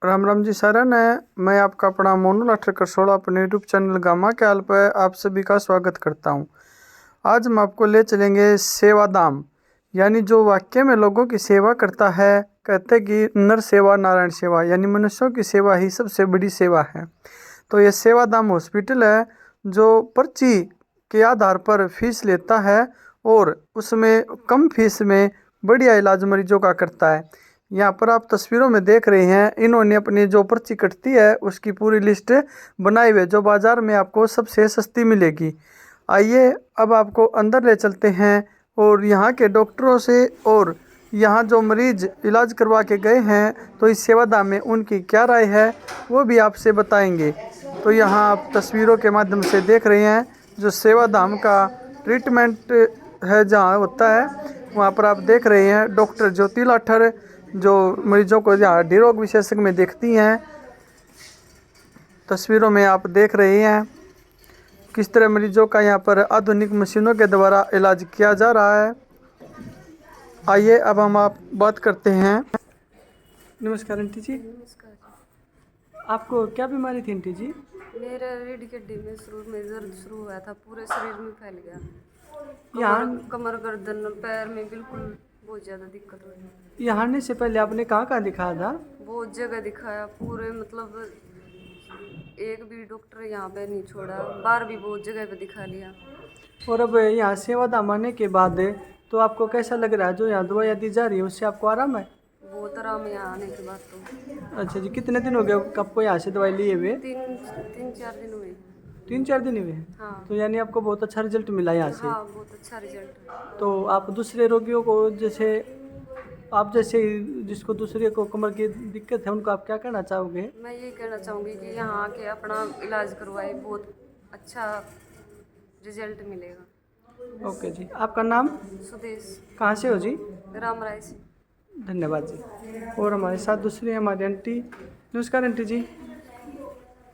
राम राम जी सारन है। मैं आपका अपना मोनू लाठर करसोड़ा अपने यूट्यूब चैनल गामा कैल पर आप सभी का स्वागत करता हूं। आज हम आपको ले चलेंगे सेवाधाम, यानी जो वाक्य में लोगों की सेवा करता है। कहते कि नर सेवा नारायण सेवा, यानी मनुष्यों की सेवा ही सबसे बड़ी सेवा है। तो ये सेवाधाम हॉस्पिटल है जो पर्ची के आधार पर फीस लेता है और उसमें कम फीस में बढ़िया इलाज मरीजों का करता है। यहाँ पर आप तस्वीरों में देख रहे हैं, इन्होंने अपनी जो पर्ची कटती है उसकी पूरी लिस्ट बनाई हुई है जो बाजार में आपको सबसे सस्ती मिलेगी। आइए अब आपको अंदर ले चलते हैं और यहाँ के डॉक्टरों से और यहाँ जो मरीज इलाज करवा के गए हैं तो इस सेवाधाम में उनकी क्या राय है वो भी आपसे बताएंगे। तो यहाँ आप तस्वीरों के माध्यम से देख रहे हैं जो सेवाधाम का ट्रीटमेंट है जहाँ होता है, वहाँ पर आप देख रहे हैं डॉक्टर ज्योति लाठर जो मरीजों को यहाँ हड्डी रोग विशेषज्ञ में देखती हैं। तस्वीरों में आप देख रहे हैं किस तरह मरीजों का यहाँ पर आधुनिक मशीनों के द्वारा इलाज किया जा रहा है। आइए अब हम आप बात करते हैं। नमस्कार आंटी जी। नमस्कार जी। आपको क्या बीमारी थी आंटी जी? मेरा रीढ़ की हड्डी में शुरू में दर्द शुरू हुआ था, पूरे शरीर में फैल गया। कमर गर्दन पैर में बिल्कुल बहुत ज़्यादा दिक्कत हुई। यहाँ आने से पहले आपने कहाँ कहाँ दिखाया था? बहुत जगह दिखाया, पूरे मतलब एक भी डॉक्टर यहाँ पे नहीं छोड़ा, बाहर भी बहुत जगह पे दिखा लिया। और अब यहाँ सेवाधाम आने के बाद तो आपको कैसा लग रहा है? जो यहाँ दवाइयाँ दी जा रही है उससे आपको आराम है? बहुत आराम है यहाँ आने के बाद तो। अच्छा जी, कितने दिन हो गए आपको यहाँ से दवाई लिए हुए? तीन चार दिन हुए। 3-4 दिन हुए हैं। हाँ। तो यानी आपको बहुत अच्छा रिजल्ट मिला यहाँ से? हाँ, बहुत अच्छा रिजल्ट है। तो आप दूसरे रोगियों को जैसे आप जैसे जिसको दूसरे को कमर की दिक्कत है उनको आप क्या कहना चाहोगे? मैं ये कहना चाहूँगी कि यहाँ आके अपना इलाज करवाए, बहुत अच्छा रिजल्ट मिलेगा। ओके जी, आपका नाम? सुदेश। कहाँ से हो जी? राम राय से। धन्यवाद जी। और हमारे साथ दूसरी हमारी आंटी। नमस्कार आंटी जी।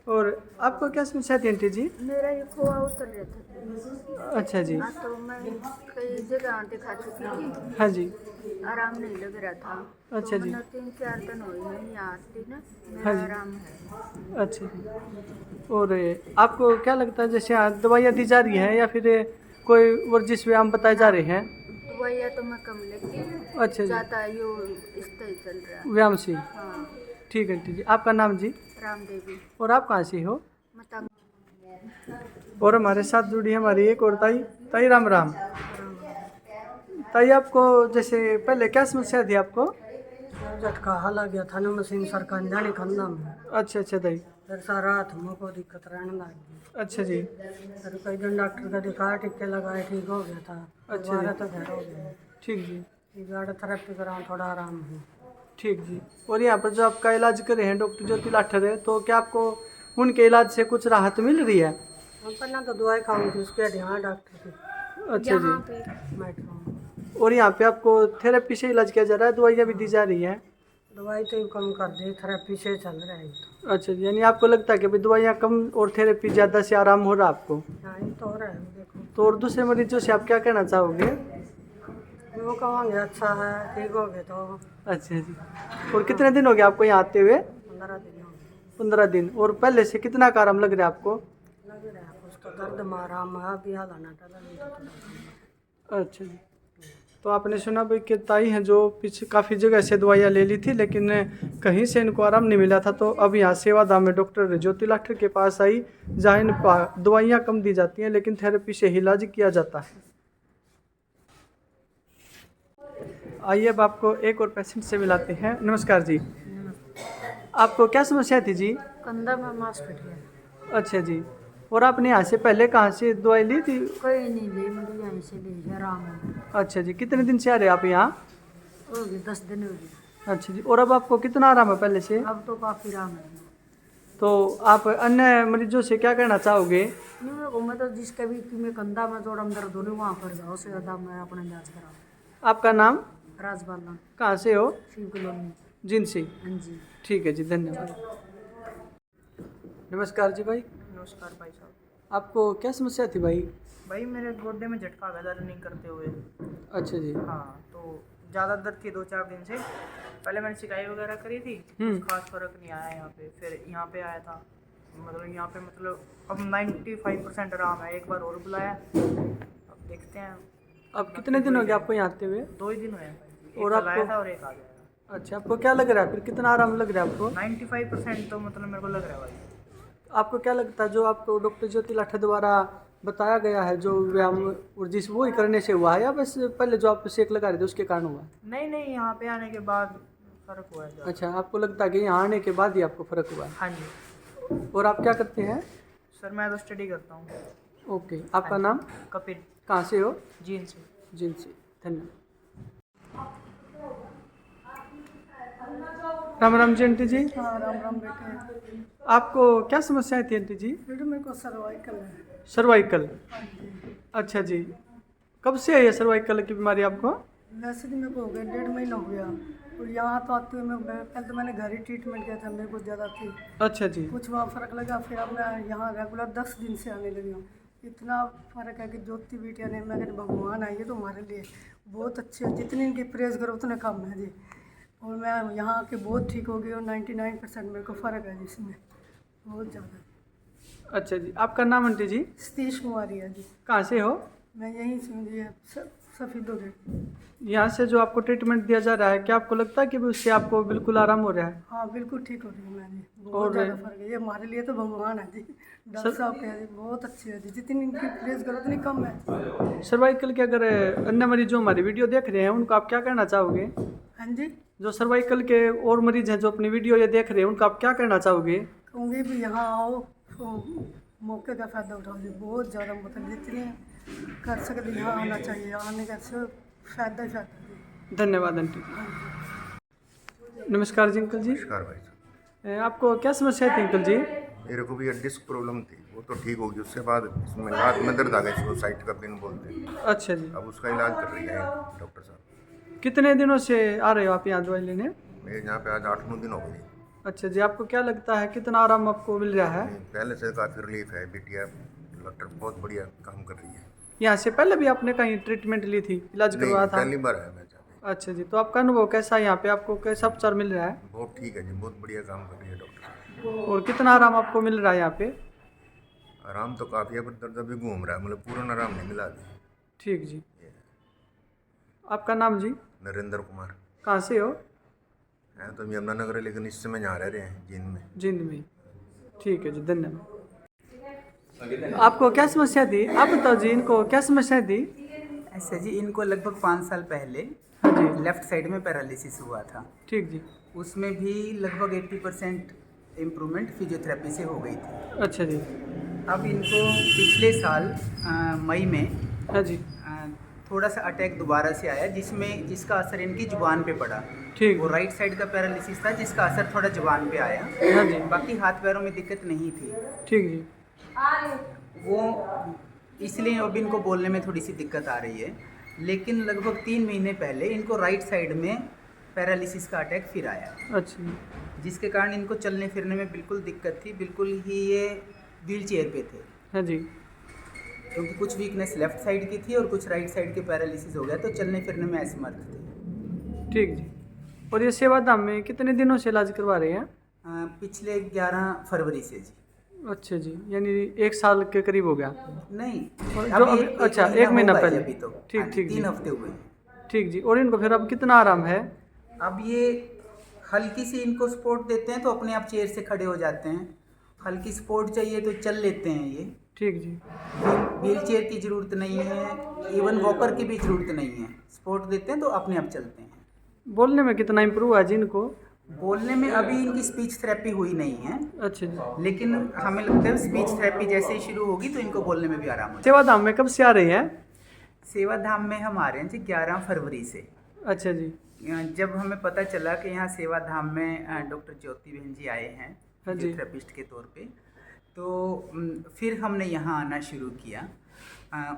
और आपको क्या समस्या थी आंटी जी? मेरा ये खोआ उतर रहा था। अच्छा जी। हाँ, तो मैं कई जगह दिखा चुकी थी, हाँ जी। आराम नहीं लग रहा था। अच्छा तो जी। मैंने 3-4 दिन हुए मैं यहाँ आती ना, हाँ मेरा जी। आराम है। अच्छा जी। और आपको क्या लगता है जैसे यहाँ दवाइयाँ दी जा रही हैं या फिर कोई वर्जिश व्यायाम बताए जा रहे हैं? दवाइयाँ तो मैं कम लेती हूँ। अच्छा जी। ज़्यादा यो इस तरह चल रहा है। व्यायाम से? हाँ। ठीक है आंटी जी। आपका नाम जी? राम देवी। और आप कहाँ से हो? मैं तंग। और हमारे साथ जुड़ी हमारी एक और ताई। ताई राम राम। ताई आपको जैसे पहले क्या समस्या थी आपको? झटका हाला गया था ना, मशीन सरकार जाने खंदा में। अच्छा अच्छा ताई। फिर सारा हाथ मुँह को दिक्कत रहने लगी। अच्छा जी। फिर कई दिन डॉक्टर का दिखाया, टिक्के लगाए, ठीक हो गया था। अच्छा दोबारा जी। तो घर हो गया। ठीक जी। गाड़ी थेरेपी कराऊँ, थोड़ा आराम हो। ठीक जी। और यहाँ पर जो आपका इलाज करे हैं डॉक्टर ज्योति लाठर है, तो क्या आपको उनके इलाज से कुछ राहत मिल रही है? हम पहले तो दवाई खाऊँ थी, उसके यहाँ डॉक्टर की अच्छा जी। बैठ और यहाँ पे आपको थेरेपी से इलाज किया जा रहा है, दवाइयाँ भी दी जा रही हैं? दवाई तो कम कर दी, थेरेपी से चल रहा है। अच्छा जी, यानी आपको लगता है कि भाई दवाइयाँ कम और थेरेपी ज़्यादा से आराम हो रहा है आपको? हाँ, ये तो हो रहा है देखो। तो और दूसरे मरीजों से आप क्या कहना चाहोगे? वो कहेंगे अच्छा है, ठीक हो गए तो। अच्छा जी। और कितने दिन हो गए आपको यहाँ आते हुए? 15 दिन हो गए। 15 दिन। और पहले से कितना का आराम लग रहा है आपको? लग रहा है उसका दर्द में आराम है, अभी हाल आना था। अच्छा जी। तो आपने सुना भाई कि ताई हैं जो पीछे काफ़ी जगह से दवाइयाँ ले ली थी लेकिन कहीं से इनको आराम नहीं मिला था, तो अब यहाँ सेवाधाम में डॉक्टर ज्योति लाठर के पास आई जहाँ इन दवाइयाँ कम दी जाती हैं लेकिन थेरेपी से ही इलाज किया जाता है। आइए अब आपको एक और पेशेंट से मिलाते हैं। नमस्कार जी। आपको क्या समस्या थी जी? कंधा में मांस फट गया। अच्छा जी। और आपने यहाँ से पहले कहाँ से दवाई ली थी? कोई नहीं ली, मुझे यहीं से ली, आराम है। अच्छा जी। कितने दिन से आ रहे हैं आप यहाँ? हो गए 10 दिन हो गए। अच्छा जी। और अब आपको कितना आराम है पहले से? अब तो काफ़ी आराम है। तो आप अन्य मरीजों से क्या कहना चाहोगे? नहीं, मैं तो जिसका भी कि मैं कंधा में थोड़ा दर्द हो वहाँ पर जाओ, से ज़्यादा मैं अपना इलाज कराऊँ। आपका नाम? राजबाला। कहाँ से हो? शिव कॉलोनी। जिनसी? हाँ जी। ठीक है जी, धन्यवाद। नमस्कार जी भाई। नमस्कार भाई साहब। आपको क्या समस्या थी भाई? भाई मेरे गोड्डे में झटका आ गया था रनिंग करते हुए। अच्छा जी। हाँ, तो ज़्यादा दर्द थी 2-4 दिन से। पहले मैंने सिकाई वगैरह करी थी, कुछ खास फर्क नहीं आया यहाँ पे। फिर यहाँ पे आया था, मतलब यहाँ पे मतलब अब 95% आराम है। एक बार और बुलाया, अब देखते हैं। अब कितने दिन हो गए आपको यहाँ आते हुए? 2 ही दिन हुए हैं। एक और कल आया आपको- था और एक आ गया। अच्छा, आपको क्या लग रहा है फिर, कितना आराम लग रहा है आपको? 95% तो मतलब मेरे को लग रहा है भाई। आपको क्या लगता है जो आपको डॉक्टर ज्योति लाठा द्वारा बताया गया है जो व्यायाम वर्जिश वो ही करने से हुआ है, या बस पहले जो आप सेक लगा रहे थे उसके कारण हुआ है? नहीं नहीं, यहाँ पे आने के बाद फ़र्क हुआ है ज़्यादा। अच्छा, आपको लगता है कि यहाँ आने के बाद ही आपको फ़र्क हुआ है। हाँ जी और आप क्या करते हैं? सर, मैं तो स्टडी करता हूँ। ओके, आपका नाम? कपिल, कहाँ से हो? जीन से। जिनसे। धन्यवाद। राम राम जी आंटी जी। हाँ राम राम बेटे। आपको क्या समस्याएं थी आंटी जी? बेटे मेरे को सर्वाइकल है। सर्वाइकल? अच्छा जी, कब से है ये सर्वाइकल की बीमारी आपको? वैसे तो मेरे को हो गया 1.5 महीना हो गया। और यहाँ तो आते हुए पहले तो मैंने घर ही ट्रीटमेंट किया था, मेरे को ज़्यादा थी, अच्छा जी। कुछ वहाँ फ़र्क लगा। फिर अब मैं यहाँ रेगुलर 10 दिन से आने लगी हूँ। इतना फ़र्क है कि ज्योति बिटिया ने, मैं कहती भगवान आई है तो हमारे लिए बहुत अच्छे है, जितनी इनकी प्रेज़ करो उतने कम है जी। और मैं यहाँ आके बहुत ठीक हो गई और 99% मेरे को फ़र्क है जिसमें, बहुत ज़्यादा। अच्छा जी, आपका नाम आंटी जी? सतीश कुमारी है जी। कहाँ से हो? मैं यहीं से हूँ जी, सफ़ीदो गेट। यहाँ से जो आपको ट्रीटमेंट दिया जा रहा है, क्या आपको लगता है कि उससे आपको बिल्कुल आराम हो रहा है? हाँ बिल्कुल ठीक हो रही है मैं जी, बहुत और- ज़्यादा फर्क है। ये हमारे लिए तो भगवान है जी, डॉक्टर साहब के हैं जी, बहुत अच्छे है जी, जितनी इनकी प्रेस करो उतनी कम है। सर्वाइकल के अगर अन्य मरीज जो हमारी वीडियो देख रहे हैं उनको आप क्या कहना चाहोगे? हाँ जी, जो सर्वाइकल के और मरीज हैं जो अपनी वीडियो ये देख रहे हैं उनको आप क्या कहना चाहोगे? कहूँगी भी यहाँ आओ तो मौके का फ़ायदा उठाओ जी, बहुत ज़्यादा मतलब जितने कर सकते यहाँ आना चाहिए, आने का सब फ़ायदा ही फ़ायदा जी। धन्यवाद आंटी। नमस्कार जी अंकल जी। नमस्कार भाई साहब। आपको क्या समस्या थी अंकल जी? मेरे को भी डिस्क प्रॉब्लम थी, वो तो ठीक होगी। उसके बाद इसमें हाथ में दर्द आ गया, इसको साइड का पेन बोलते हैं। अच्छा जी, अब उसका इलाज कर रही है डॉक्टर साहब। कितने दिनों से आ रहे हो आप यहाँ दवाई लेने? मेरे यहाँ पे आज 8-9 दिन हो गए। अच्छा जी, आपको क्या लगता है कितना आराम आपको मिल रहा है? पहले से काफ़ी रिलीफ है। बिटिया डॉक्टर बहुत बढ़िया काम कर रही है। यहाँ से पहले भी आपने कहीं ट्रीटमेंट ली थी, इलाज नहीं, करवाया था? पहली बार है मैं यहाँ पे। अच्छा जी, तो आपका अनुभव कैसा है यहाँ पे, आपको कैसा उपचार मिल रहा है? बहुत ठीक है जी, बहुत बढ़िया काम कर रही है डॉक्टर। और कितना आराम आपको मिल रहा है यहाँ पे? आराम तो काफ़ी है, पर दर्द अभी घूम रहा है, मतलब पूर्ण आराम नहीं मिला अभी। ठीक जी। आपका नाम जी? नरेंद्र कुमार। कहाँ से हो? है तो यमुनानगर है, लेकिन इस समय यहाँ रह रहे हैं जींद में। जिंद में। ठीक है जी, धन्यवाद। आपको क्या समस्या थी? आप बताओ जी, इनको क्या समस्या थी? ऐसे जी, इनको लगभग 5 साल पहले हाँ जी। लेफ़्ट साइड में पैरालिसिस हुआ था। ठीक जी। उसमें भी लगभग 80% इम्प्रूवमेंट फिजियोथेरेपी से हो गई थी। अच्छा जी। अब इनको पिछले साल मई में हाँ जी। थोड़ा सा अटैक दोबारा से आया, जिसका असर इनकी जुबान पे पड़ा। ठीक। वो राइट साइड का पैरालिसिस था जिसका असर थोड़ा जुबान पे आया। हाँ जी। बाकी हाथ पैरों में दिक्कत नहीं थी। ठीक जी। वो इसलिए अब इनको बोलने में थोड़ी सी दिक्कत आ रही है। लेकिन लगभग 3 महीने पहले इनको राइट साइड में पैरालिसिस का अटैक फिर आया, अच्छा जी। जिसके कारण इनको चलने फिरने में बिल्कुल दिक्कत थी। बिल्कुल ही ये व्हील चेयर पे थे, हाँ जी। क्योंकि कुछ वीकनेस लेफ़्ट साइड की थी और कुछ राइट साइड के पैरालिसिस हो गया, तो चलने फिरने में असमर्थ थे। ठीक जी। और ये सेवाधाम में कितने दिनों से इलाज करवा रहे हैं? पिछले 11 फरवरी से जी। अच्छा जी, यानी 1 साल के करीब हो गया? नहीं, जो अभी अच्छा 1 महीना होगा पहले। अभी तो। ठीक हाँ, ठीक जी। 3 हफ्ते हुए हैं। ठीक जी। और इनको फिर अब कितना आराम है? अब ये हल्की सी इनको सपोर्ट देते हैं तो अपने आप चेयर से खड़े हो जाते हैं। हल्की सपोर्ट चाहिए तो चल लेते हैं ये। ठीक जी। व्हील चेयर की ज़रूरत नहीं है, इवन वॉकर की भी ज़रूरत नहीं है। सपोर्ट देते हैं तो अपने आप चलते हैं। बोलने में कितना इम्प्रूव हुआ जी इनको? बोलने में अभी इनकी स्पीच थेरेपी हुई नहीं है, अच्छा जी। लेकिन हमें लगता है स्पीच थेरेपी जैसे ही शुरू होगी तो इनको बोलने में भी आराम हो जाएगा। सेवाधाम में कब से आ रही हैं? सेवा धाम में हम आ रहे हैं जी 11 फरवरी से। अच्छा जी। जब हमें पता चला कि यहाँ सेवा धाम में डॉक्टर ज्योति बहन जी आए हैं हाँ जी। फिजियोथेरेपिस्ट के तौर पे, तो फिर हमने यहाँ आना शुरू किया।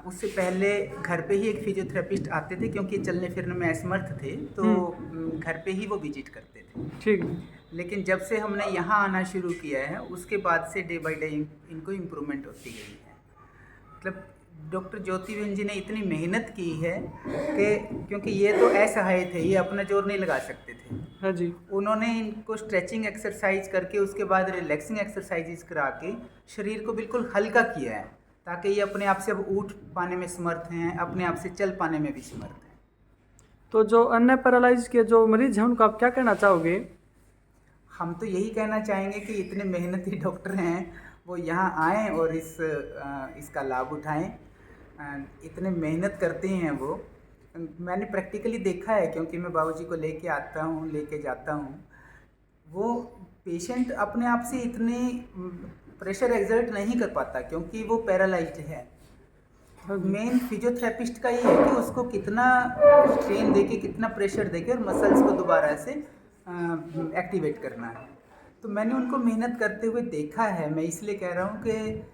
उससे पहले घर पे ही एक फिजियोथेरेपिस्ट आते थे, क्योंकि चलने फिरने में असमर्थ थे, तो घर पे ही वो विजिट करते थे। ठीक। लेकिन जब से हमने यहाँ आना शुरू किया है उसके बाद से डे बाय डे इनको इम्प्रूवमेंट होती गई है। मतलब डॉक्टर ज्योति बहन जी ने इतनी मेहनत की है कि क्योंकि ये तो असहाय थे, ये अपना जोर नहीं लगा सकते थे। हाँ जी। उन्होंने इनको स्ट्रेचिंग एक्सरसाइज करके उसके बाद रिलैक्सिंग एक्सरसाइजेज करा के शरीर को बिल्कुल हल्का किया है, ताकि ये अपने आप से अब उठ पाने में समर्थ हैं, अपने आप से चल पाने में भी समर्थ हैं। तो जो अन्य पैरालाइज के जो मरीज हैं उनको आप क्या कहना चाहोगे? हम तो यही कहना चाहेंगे कि इतने मेहनती डॉक्टर हैं, वो यहाँ आएँ और इसका लाभ उठाएं। इतने मेहनत करते हैं वो, मैंने प्रैक्टिकली देखा है क्योंकि मैं बाबूजी को लेके आता हूँ, लेके जाता हूँ। वो पेशेंट अपने आप से इतने प्रेशर एक्सर्ट नहीं कर पाता क्योंकि वो पैरालाइज्ड है। मेन फिजियोथेरेपिस्ट का ये है कि उसको कितना स्ट्रेन देके, कितना प्रेशर देके और मसल्स को दोबारा से एक्टिवेट करना है। तो मैंने उनको मेहनत करते हुए देखा है, मैं इसलिए कह रहा हूँ कि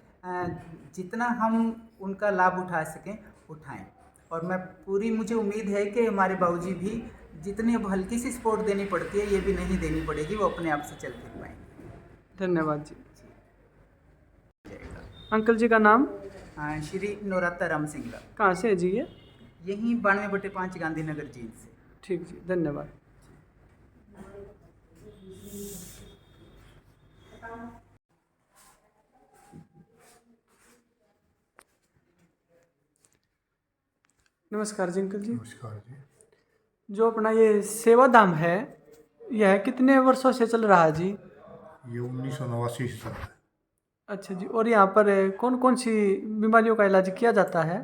जितना हम उनका लाभ उठा सकें उठाएं। और मुझे उम्मीद है कि हमारे बाबूजी भी जितनी अब हल्की सी सपोर्ट देनी पड़ती है, ये भी नहीं देनी पड़ेगी, वो अपने आप से चल फिर पाएंगे। धन्यवाद जी। अंकल जी का नाम? श्री नौराता राम सिंगला। कहाँ से है जी ये? यहीं 92/5 गांधीनगर झील से। ठीक जी, धन्यवाद। नमस्कार जी अंकल जी। नमस्कार जी। जो अपना ये सेवाधाम है, यह कितने वर्षों से चल रहा है जी? ये 1989 से चल रहा है। अच्छा जी। और यहाँ पर कौन कौन सी बीमारियों का इलाज किया जाता है?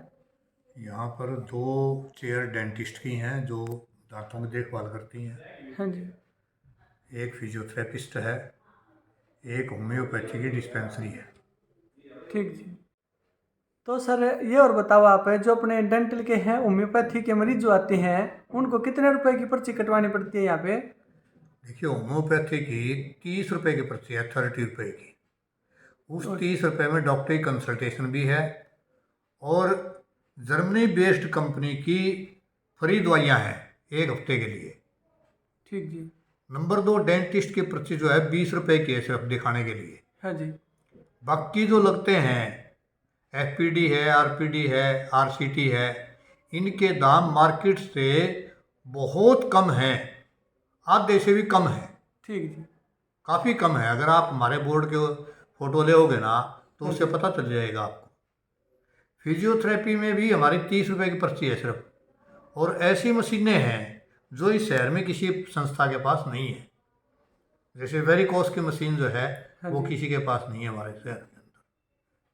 यहाँ पर 2 चेयर डेंटिस्ट की हैं जो दांतों की देखभाल करती हैं। हाँ जी। एक फिजियोथेरेपिस्ट है, एक होम्योपैथी की डिस्पेंसरी है। ठीक जी। तो सर ये और बताओ आप, जो अपने डेंटल के हैं, होम्योपैथी के मरीज जो आते हैं उनको कितने रुपए की पर्ची कटवानी पड़ती है यहाँ पे? देखिए, होम्योपैथी की 30 रुपये की पर्ची है, 30 रुपये की। उस 30 रुपये में डॉक्टरी कंसल्टेशन भी है और जर्मनी बेस्ड कंपनी की फ्री दवाइयाँ हैं 1 हफ्ते के लिए। ठीक जी। नंबर 2, डेंटिस्ट की पर्ची जो है 20 रुपये की है सिर्फ दिखाने के लिए। हाँ जी। बाकी जो लगते हैं, FPD है, RPD है, RCT है, इनके दाम मार्केट से बहुत कम हैं, आधे से भी कम है, ठीक जी। काफ़ी कम है। अगर आप हमारे बोर्ड के फ़ोटो लेओगे ना तो उससे पता चल जाएगा आपको। फिजियोथेरेपी में भी हमारी 30 रुपये की पर्ची है सिर्फ, और ऐसी मशीनें हैं जो इस शहर में किसी संस्था के पास नहीं है। जैसे वेरिकोस की मशीन जो है वो किसी के पास नहीं है हमारे शहर के अंदर,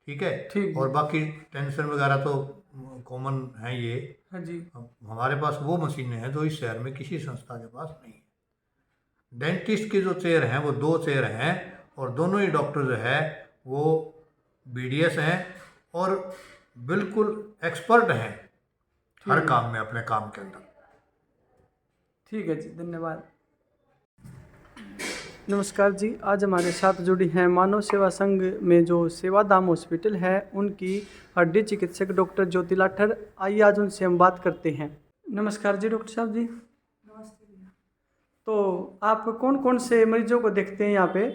ठीक है। ठीक। और बाकी टेंशन वगैरह तो कॉमन है ये। हाँ जी। हमारे पास वो मशीनें हैं जो इस शहर में किसी संस्था के पास नहीं है। डेंटिस्ट की जो चेयर हैं वो 2 चेयर हैं, और दोनों ही डॉक्टर जो है वो BDS हैं और बिल्कुल एक्सपर्ट हैं हर काम में, अपने काम के अंदर। ठीक है जी, धन्यवाद। नमस्कार जी। आज हमारे साथ जुड़ी हैं मानव सेवा संघ में जो सेवाधाम हॉस्पिटल है उनकी हड्डी चिकित्सक डॉक्टर ज्योति लाठर। आइए आज उनसे हम बात करते हैं। नमस्कार जी डॉक्टर साहब जी। नमस्ते भैया। तो आप कौन कौन से मरीजों को देखते हैं यहाँ पे?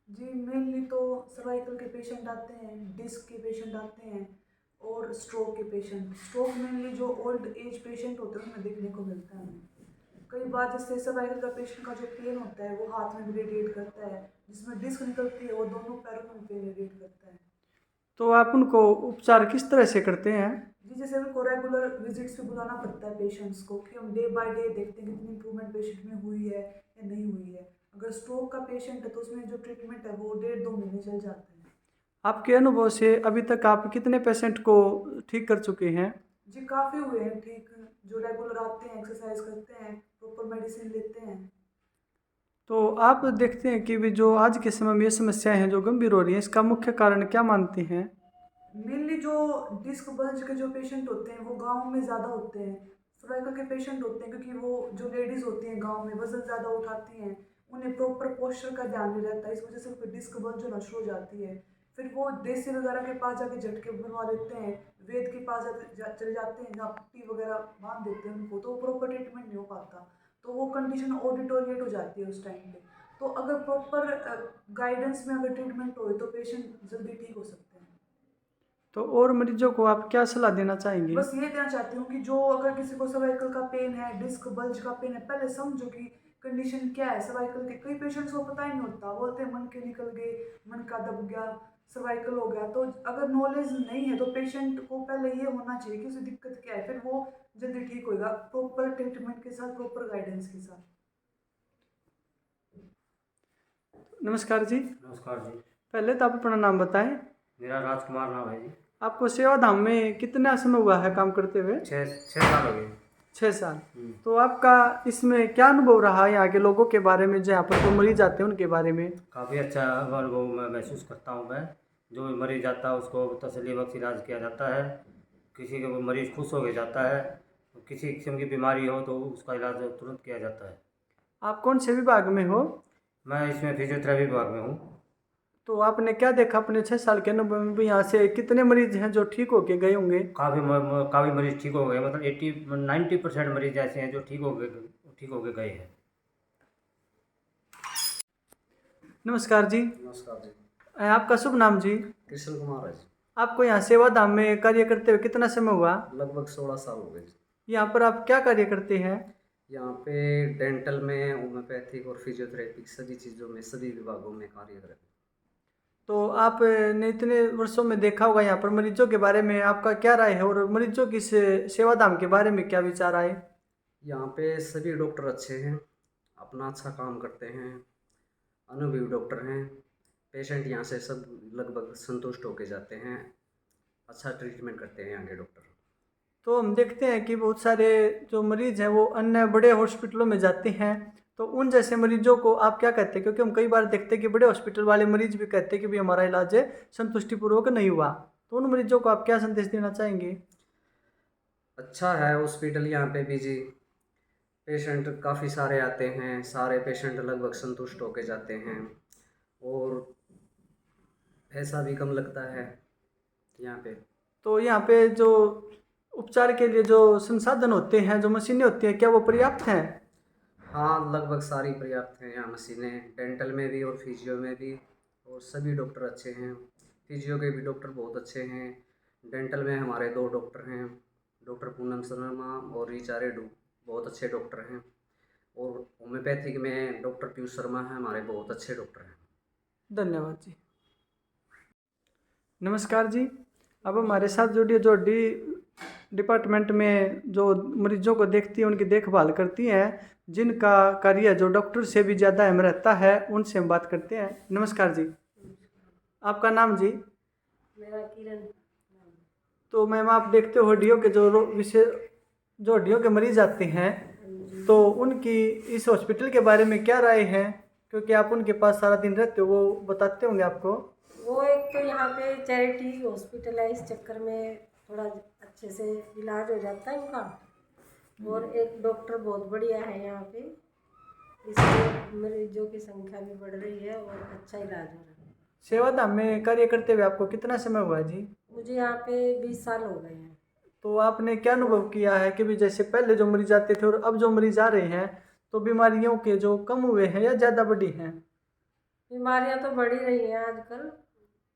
जी मेनली तो सर्वाइकल के पेशेंट आते हैं, डिस्क के पेशेंट आते हैं और स्ट्रोक के पेशेंट। स्ट्रोक मेनली जो ओल्ड एज पेशेंट होते हैं उनमें देखने को मिलता है। कई बार जैसे सर्वाइकल का पेशेंट का जो पेन होता है वो हाथ में भी रेडिएट करता है, जिसमें डिस्क निकलती है वो दोनों पैरों में पेन रेडिएट करता है। तो आप उनको उपचार किस तरह से करते हैं? जी जैसे उनको रेगुलर विजिट्स पे बुलाना पड़ता है पेशेंट्स को, कि हम डे बाय डे देखते हैं कितनी इंप्रूवमेंट पेशेंट में हुई है या नहीं हुई है। अगर स्ट्रोक का पेशेंट है तो उसमें जो ट्रीटमेंट है वो 1.5-2 महीने चल जाते हैं। आपके अनुभव से अभी तक आप कितने पेशेंट को ठीक कर चुके हैं? जी काफ़ी हुए हैं ठीक, जो रेगुलर आते हैं, एक्सरसाइज करते हैं, प्रॉपर मेडिसिन लेते हैं। तो आप देखते हैं कि भी जो आज के समय में ये समस्याएं हैं जो गंभीर हो रही हैं, इसका मुख्य कारण क्या मानते हैं? मेनली जो डिस्क बल्ज के जो पेशेंट होते हैं वो गांव में ज़्यादा होते हैं। सर्वाइकल के पेशेंट होते हैं क्योंकि वो जो लेडीज़ होती हैं गांव में वजन ज़्यादा उठाती हैं, उन्हें प्रॉपर पोस्चर का ध्यान नहीं रहता, इस वजह से उनकी डिस्क बल्ज होना शुरू हो जाती है। फिर वो देसी वगैरह के पास जाके झटके बनवा देते हैं, वेद के पास चले जाते हैं जहाँ पट्टी वगैरह बांध देते हैं उनको, तो प्रॉपर ट्रीटमेंट नहीं हो पाता, तो वो कंडीशन और डिटोरिएट हो जाती है उस टाइम पे। तो अगर प्रॉपर गाइडेंस में अगर ट्रीटमेंट हो तो पेशेंट जल्दी ठीक हो सकते हैं। तो और मरीजों को आप क्या सलाह देना चाहेंगे? बस ये देना चाहती हूँ कि जो अगर किसी को सर्वाइकल का पेन है, डिस्क बल्ज का पेन है, पहले समझो कि कंडीशन क्या है सर्वाइकल के। कई पेशेंट्स को पता ही नहीं होता, बोलते हैं मन के निकल गए, मन का दब गया, सर्वाइकल हो गया। तो अगर नॉलेज नहीं है तो पेशेंट को पहले ये होना चाहिए कि उसे दिक्कत क्या है, फिर वो जल्दी ठीक होएगा प्रॉपर ट्रीटमेंट के साथ, प्रॉपर गाइडेंस के साथ। नमस्कार जी। नमस्कार जी। पहले तो आप अपना नाम बताएं। मेरा राजकुमार नाम है जी। आपको सेवाधाम में कितना समय हुआ है काम करते हुए? 6 साल हो गए। 6 साल। तो आपका इसमें क्या अनुभव रहा यहाँ के लोगों के बारे में, जो यहाँ पर जो मरीज आते हैं उनके बारे में? काफ़ी अच्छा अनुभव मैं महसूस करता हूँ। मैं जो भी मरीज आता है उसको तसल्ली बख्श इलाज किया जाता है। किसी का मरीज खुश हो के जाता है, किसी किस्म की बीमारी हो तो उसका इलाज तुरंत किया जाता है। आप कौन से विभाग में हो? मैं इसमें फिजियोथेरेपी विभाग में हूँ। तो आपने क्या देखा अपने 6 साल के अनुभव में? यहाँ से कितने मरीज हैं जो ठीक होके गए होंगे? काफ़ी मरीज ठीक हो गए, मतलब 90% मरीज ऐसे हैं जो ठीक हो के गए हैं। नमस्कार जी। नमस्कार जी। आपका शुभ नाम जी? कृष्ण कुमार है जी। आपको यहाँ सेवाधाम में कार्य करते हुए कितना समय हुआ? लगभग 16 साल हो गए जी। यहाँ पर आप क्या कार्य करते हैं? यहाँ पे डेंटल में, होम्योपैथिक और फिजियोथेरेपी सभी चीज़ों में, सभी विभागों में कार्य करते हैं। तो आपने इतने वर्षों में देखा होगा यहाँ पर मरीजों के बारे में, आपका क्या राय है और मरीजों की सेवाधाम के बारे में क्या विचार आए? यहाँ पे सभी डॉक्टर अच्छे हैं, अपना अच्छा काम करते हैं, अनुभवी डॉक्टर हैं। पेशेंट यहाँ से सब लगभग संतुष्ट होके जाते हैं, अच्छा ट्रीटमेंट करते हैं यहाँ के डॉक्टर। तो हम देखते हैं कि बहुत सारे जो मरीज हैं वो अन्य बड़े हॉस्पिटलों में जाते हैं, तो उन जैसे मरीजों को आप क्या कहते हैं? क्योंकि हम कई बार देखते हैं कि बड़े हॉस्पिटल वाले मरीज भी कहते हैं कि भाई हमारा इलाज संतुष्टिपूर्वक नहीं हुआ, तो उन मरीजों को आप क्या संदेश देना चाहेंगे? अच्छा है हॉस्पिटल यहाँ पे भी जी, पेशेंट काफ़ी सारे आते हैं, सारे पेशेंट लगभग संतुष्ट होके जाते हैं और पैसा भी कम लगता है यहाँ पे। तो यहाँ पे जो उपचार के लिए जो संसाधन होते हैं, जो मशीनें होती हैं, क्या वो पर्याप्त हैं? हाँ, लगभग सारी पर्याप्त हैं यहाँ मशीनें, डेंटल में भी और फिजियो में भी, और सभी डॉक्टर अच्छे हैं। फिजियो के भी डॉक्टर बहुत अच्छे हैं। डेंटल में हमारे 2 डॉक्टर हैं, डॉक्टर पूनम शर्मा और ऋचा रेड्डी, बहुत अच्छे डॉक्टर हैं। और होम्योपैथिक में डॉक्टर पीयूष शर्मा हैं, हमारे बहुत अच्छे डॉक्टर हैं। धन्यवाद जी। नमस्कार जी। अब हमारे साथ जुड़िए जो डिपार्टमेंट में जो मरीजों को देखती है, उनकी देखभाल करती हैं, जिनका कार्य जो डॉक्टर से भी ज़्यादा अहम रहता है, उनसे हम बात करते हैं। नमस्कार जी। आपका नाम जी? मेरा किरण। तो मैम आप देखते हो हड्डियों के जो हड्डियों के मरीज आते हैं, तो उनकी इस हॉस्पिटल के बारे में क्या राय है? क्योंकि आप उनके पास सारा दिन रहते हो, वो बताते होंगे आपको। वो एक तो यहाँ पे चैरिटी हॉस्पिटल है, इस चक्कर में थोड़ा अच्छे से इलाज हो जाता है उनका, और एक डॉक्टर बहुत बढ़िया है यहाँ पे, इसलिए मरीजों की संख्या भी बढ़ रही है और अच्छा इलाज हो रहा है। सेवाधाम में कार्य करते हुए आपको कितना समय हुआ जी? मुझे यहाँ पे 20 साल हो गए हैं। तो आपने क्या अनुभव किया है कि भी जैसे पहले जो मरीज आते थे और अब जो मरीज आ रहे हैं, तो बीमारियों के जो कम हुए हैं या ज़्यादा बढ़ी हैं? बीमारियाँ तो बढ़ ही रही हैं आजकल,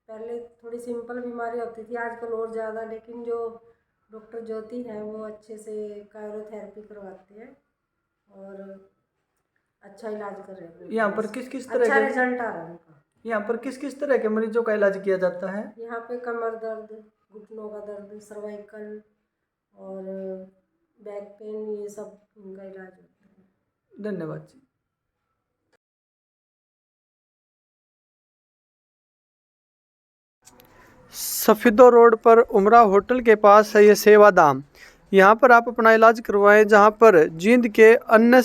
पहले थोड़ी सिंपल बीमारी होती थी, आजकल और ज़्यादा। लेकिन जो डॉक्टर ज्योति हैं वो अच्छे से कायरोथेरेपी करवाते हैं और अच्छा इलाज कर रहे हैं। यहाँ पर किस तरह अच्छा के रिजल्ट आ रहा है उनका। यहाँ पर किस तरह के मरीजों का इलाज किया जाता है? यहाँ पे कमर दर्द, घुटनों का दर्द, सर्वाइकल और बैक पेन, ये सब उनका इलाज होता है। धन्यवाद जी। सफीदो रोड पर उमरा होटल के पास है ये सेवाधाम। यहाँ पर आप अपना इलाज करवाएं, जहाँ पर जींद के अन्य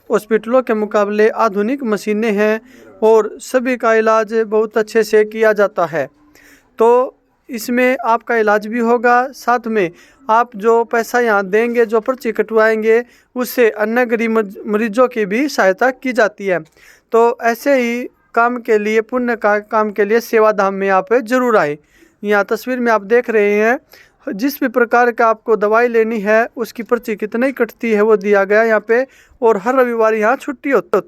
हॉस्पिटलों के मुकाबले आधुनिक मशीनें हैं और सभी का इलाज बहुत अच्छे से किया जाता है। तो इसमें आपका इलाज भी होगा, साथ में आप जो पैसा यहाँ देंगे, जो पर्ची कटवाएंगे, उससे अन्य गरीब मरीजों की भी सहायता की जाती है। तो ऐसे ही काम के लिए, पुण्य का काम के लिए सेवाधाम में आप जरूर आए। यहाँ तस्वीर में आप देख रहे हैं, जिस भी प्रकार का आपको दवाई लेनी है उसकी पर्ची कितनी कटती है वो दिया गया यहाँ पे, और हर रविवार यहाँ छुट्टी होती है।